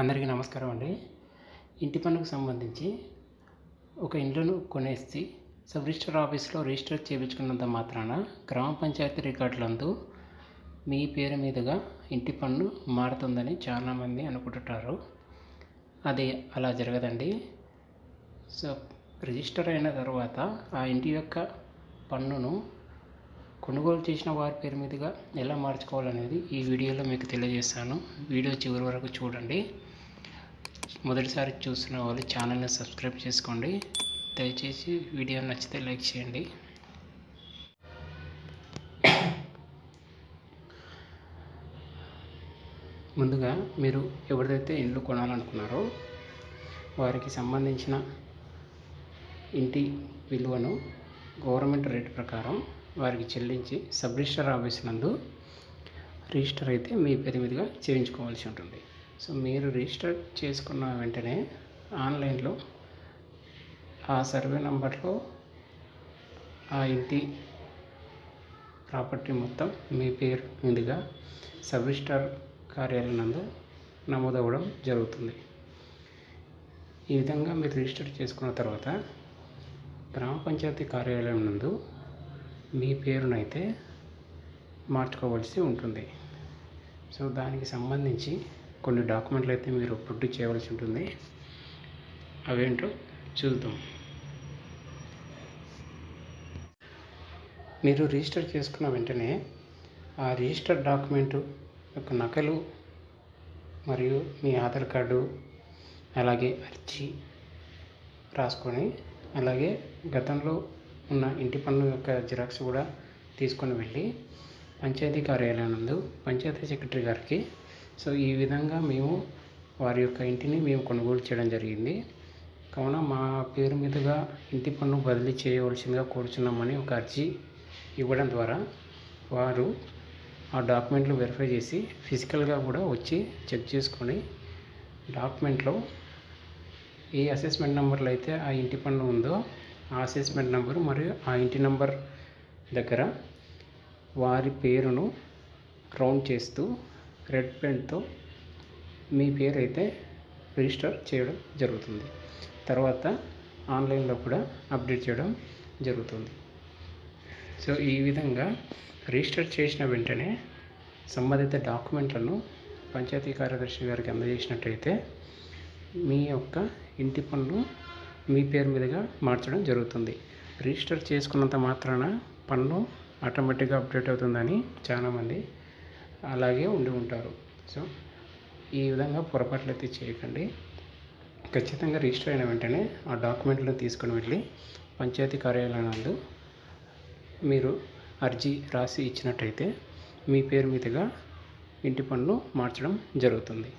అందరికీ నమస్కారం అండి. ఇంటి పన్నుకు సంబంధించి ఒక ఇండ్లను కొనేసి సబ్ రిజిస్టర్ ఆఫీస్లో రిజిస్టర్ చేయించుకున్నంత మాత్రాన గ్రామ పంచాయతీ రికార్డులందు మీ పేరు మీదుగా ఇంటి పన్ను మారుతుందని చాలామంది అనుకుంటుంటారు. అది అలా జరగదండి. సో రిజిస్టర్ అయిన తర్వాత ఆ ఇంటి యొక్క పన్నును కొనుగోలు చేసిన వారి పేరు మీదుగా ఎలా మార్చుకోవాలనేది ఈ వీడియోలో మీకు తెలియజేస్తాను. వీడియో చివరి వరకు చూడండి. మొదటిసారి చూస్తున్న వాళ్ళు ఛానల్ని సబ్స్క్రైబ్ చేసుకోండి. దయచేసి వీడియో నచ్చితే లైక్ చేయండి. ముందుగా మీరు ఎవరిదైతే ఇల్లు కొనాలనుకున్నారో వారికి సంబంధించిన ఇంటి విలువను గవర్నమెంట్ రేట్ ప్రకారం వారికి చెల్లించి సబ్ రిజిస్టర్ ఆఫీస్ నందు రిజిస్టర్ అయితే మీ పేరు మీదుగా చేయించుకోవాల్సి ఉంటుంది. సో మీరు రిజిస్టర్ చేసుకున్న వెంటనే ఆన్లైన్లో ఆ సర్వే నంబర్లో ఆ ఇంటి ప్రాపర్టీ మొత్తం మీ పేరు మీదుగా సబ్ రిజిస్టర్ కార్యాలయం నందు నమోదవ్వడం జరుగుతుంది. ఈ విధంగా మీరు రిజిస్టర్ చేసుకున్న తర్వాత గ్రామ పంచాయతీ కార్యాలయం నందు మీ పేరునైతే మార్చుకోవాల్సి ఉంటుంది. సో దానికి సంబంధించి కొన్ని డాక్యుమెంట్లు అయితే మీరు ప్రొడ్యూస్ చేయవలసి ఉంటుంది. అవేంటో చూద్దాం. మీరు రిజిస్టర్ చేసుకున్న వెంటనే ఆ రిజిస్టర్ డాక్యుమెంటు యొక్క నకలు మరియు మీ ఆధార్ కార్డు, అలాగే అర్జీ రాసుకొని, అలాగే గతంలో ఉన్న ఇంటి పన్ను యొక్క జిరాక్స్ కూడా తీసుకొని వెళ్ళి పంచాయతీ కార్యాలయం నందు పంచాయతీ సెక్రటరీ గారికి సో ఈ విధంగా మేము వారి యొక్క ఇంటిని మేము కొనుగోలు చేయడం జరిగింది, కావున మా పేరు మీదుగా ఇంటి పన్ను బదిలీ చేయవలసిందిగా కోరుచున్నామని ఒక అర్జీ ఇవ్వడం ద్వారా వారు ఆ డాక్యుమెంట్లు వెరిఫై చేసి ఫిజికల్గా కూడా వచ్చి చెక్ చేసుకొని డాక్యుమెంట్లో ఏ అసెస్మెంట్ నెంబర్లో అయితే ఆ ఇంటి పన్ను ఉందో ఆ అసెస్మెంట్ నెంబరు మరియు ఆ ఇంటి నెంబర్ దగ్గర వారి పేరును రౌండ్ చేస్తూ రెడ్ పెన్తో మీ పేరు అయితే రిజిస్టర్ చేయడం జరుగుతుంది. తర్వాత ఆన్లైన్లో కూడా అప్డేట్ చేయడం జరుగుతుంది. సో ఈ విధంగా రిజిస్టర్ చేసిన వెంటనే సంబంధిత డాక్యుమెంట్లను పంచాయతీ కార్యదర్శి గారికి అందజేసినట్లయితే మీ యొక్క ఇంటి పన్ను మీ పేరు మీదుగా మార్చడం జరుగుతుంది. రిజిస్టర్ చేసుకున్నంత మాత్రాన పన్ను ఆటోమేటిక్గా అప్డేట్ అవుతుందని చాలామంది అలాగే ఉండి ఉంటారు. సో ఈ విధంగా పొరపాట్లు అయితే చేయకండి. ఖచ్చితంగా రిజిస్టర్ అయిన వెంటనే ఆ డాక్యుమెంట్లను తీసుకొని వెళ్ళి పంచాయతీ కార్యాలయం నందు మీరు అర్జీ రాసి ఇచ్చినట్టయితే మీ పేరు మీదుగా ఇంటి పన్ను మార్చడం జరుగుతుంది.